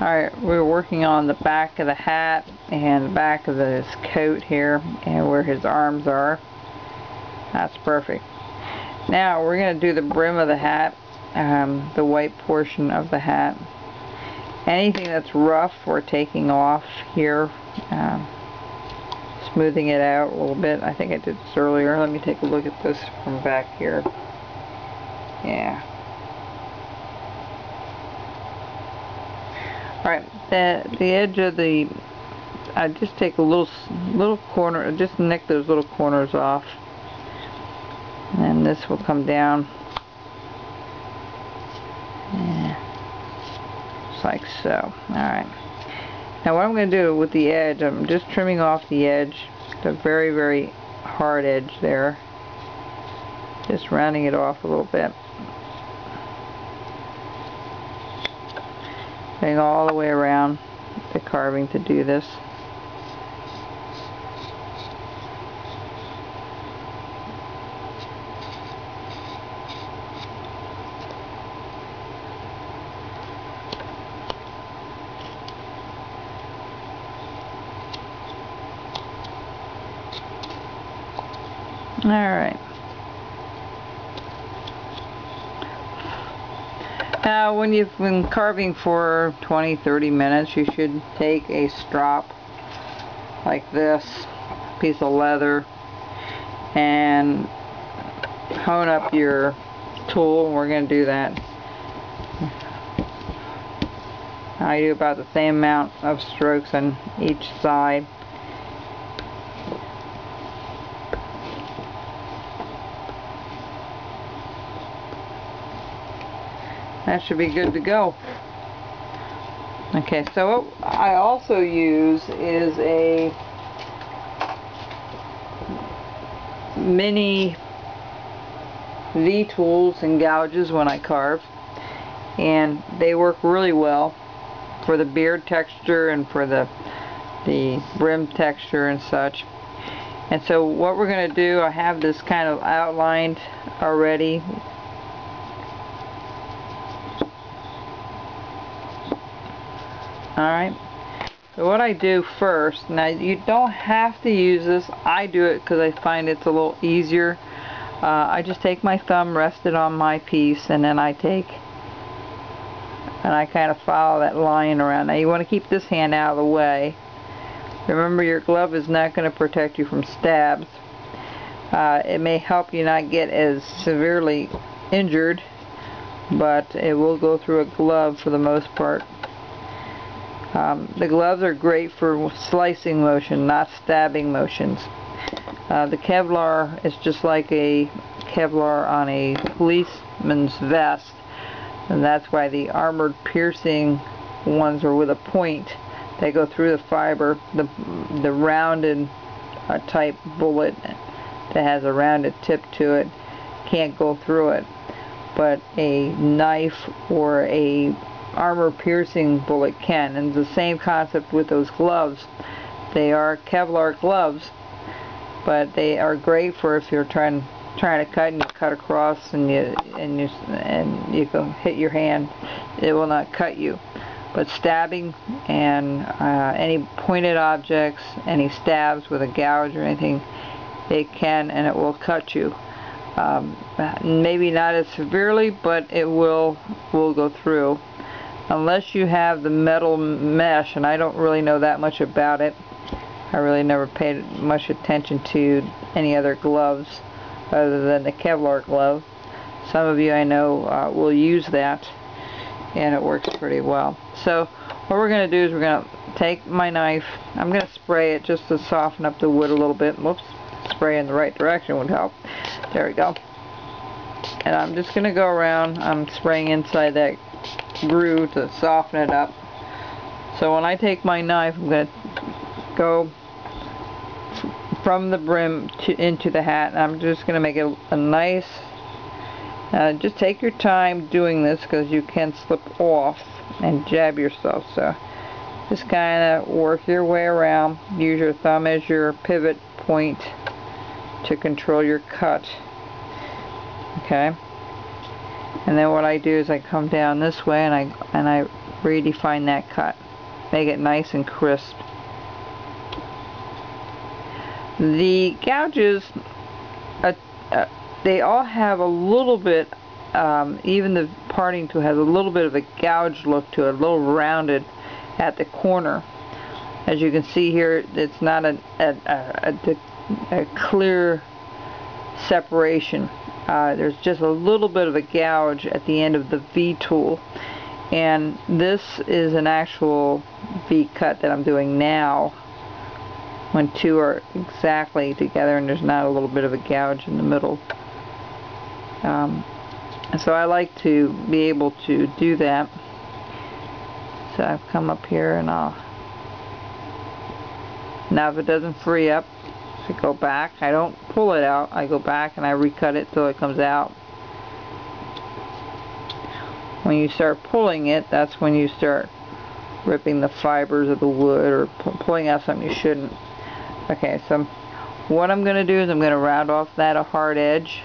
Alright, we're working on the back of the hat and the back of his coat here and where his arms are. That's perfect. Now we're going to do the brim of the hat, the white portion of the hat. Anything that's rough we're taking off here, smoothing it out a little bit. I think I did this earlier. Let me take a look at this from back here. Yeah. Alright, the edge of the, I just take a little corner, just nick those little corners off, and this will come down, yeah, just like so. Alright, now what I'm going to do with the edge, I'm just trimming off the edge, the very, very hard edge there, just rounding it off a little bit. Going all the way around the carving to do this. Alright. Now when you've been carving for 20-30 minutes, you should take a strop like this, piece of leather, and hone up your tool. We're going to do that. I do about the same amount of strokes on each side. That should be good to go. Okay, so what I also use is a mini V-tools and gouges when I carve, and they work really well for the beard texture and for the brim texture and such. And so what we're going to do, I have this kind of outlined already. Alright, so what I do first, now you don't have to use this, I do it because I find it's a little easier. I just take my thumb, rest it on my piece, and then I kind of follow that line around. Now you want to keep this hand out of the way. Remember, your glove is not going to protect you from stabs. It may help you not get as severely injured, but it will go through a glove for the most part. The gloves are great for slicing motion, not stabbing motions. The Kevlar is just like a Kevlar on a policeman's vest, and that's why the armored piercing ones are with a point. They go through the fiber. The rounded type bullet that has a rounded tip to it can't go through it, but a knife or a armor piercing bullet can. And the same concept with those gloves. They are Kevlar gloves, but they are great for if you're trying to cut and you cut across and you go hit your hand, it will not cut you. But stabbing and any pointed objects, any stabs with a gouge or anything, it can, and it will cut you. Maybe not as severely, but it will go through. Unless you have the metal mesh, and I don't really know that much about it. I really never paid much attention to any other gloves other than the Kevlar glove. Some of you I know will use that, and it works pretty well. So what we're going to do is we're going to take my knife. I'm going to spray it just to soften up the wood a little bit. Whoops, spray in the right direction would help. There we go. And I'm just going to go around. I'm spraying inside that groove to soften it up. So when I take my knife, I'm going to go from the brim into the hat, and I'm just going to make it a nice, just take your time doing this because you can slip off and jab yourself. So just kind of work your way around. Use your thumb as your pivot point to control your cut. Okay. And then what I do is I come down this way and I redefine that cut. Make it nice and crisp. The gouges, they all have a little bit, even the parting tool has a little bit of a gouge look to it, a little rounded at the corner. As you can see here, it's not a clear separation. There's just a little bit of a gouge at the end of the V tool, and this is an actual V cut that I'm doing now when two are exactly together and there's not a little bit of a gouge in the middle. So I like to be able to do that. So I've come up here and now if it doesn't free up, I go back. I don't pull it out. I go back and I recut it till it comes out. When you start pulling it, that's when you start ripping the fibers of the wood or pulling out something you shouldn't. Okay, so what I'm going to do is I'm going to round off that a hard edge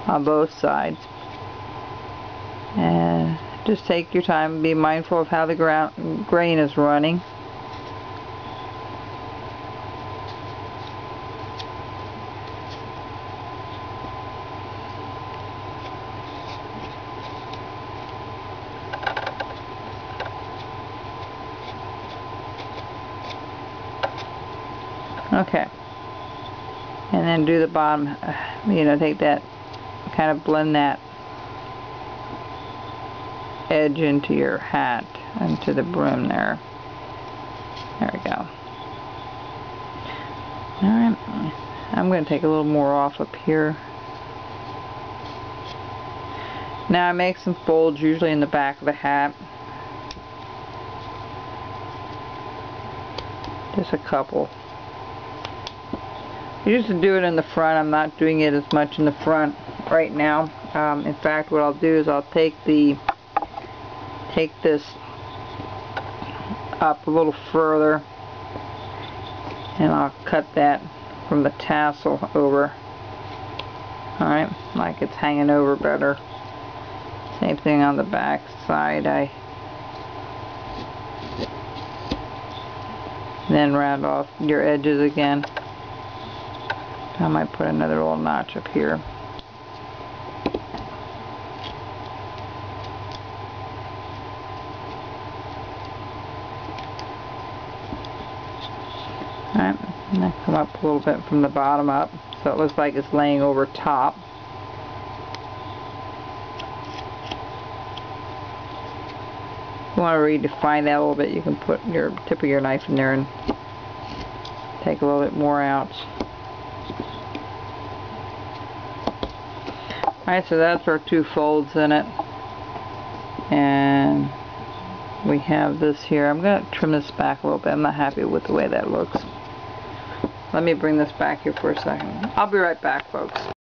on both sides. And just take your time, be mindful of how the grain is running. Okay, and then do the bottom, take that, kind of blend that edge into your hat, into the brim there. There we go. Alright, I'm going to take a little more off up here. Now I make some folds, usually in the back of the hat. Just a couple. I used to do it in the front. I'm not doing it as much in the front right now. In fact, what I'll do is I'll take this up a little further and I'll cut that from the tassel over. Alright, like it's hanging over better. Same thing on the back side. I then round off your edges again. I might put another little notch up here. Alright, and then come up a little bit from the bottom up so it looks like it's laying over top. If you want to redefine that a little bit, you can put your tip of your knife in there and take a little bit more out. Alright, so that's our two folds in it, and we have this here. I'm going to trim this back a little bit. I'm not happy with the way that looks. Let me bring this back here for a second. I'll be right back, folks.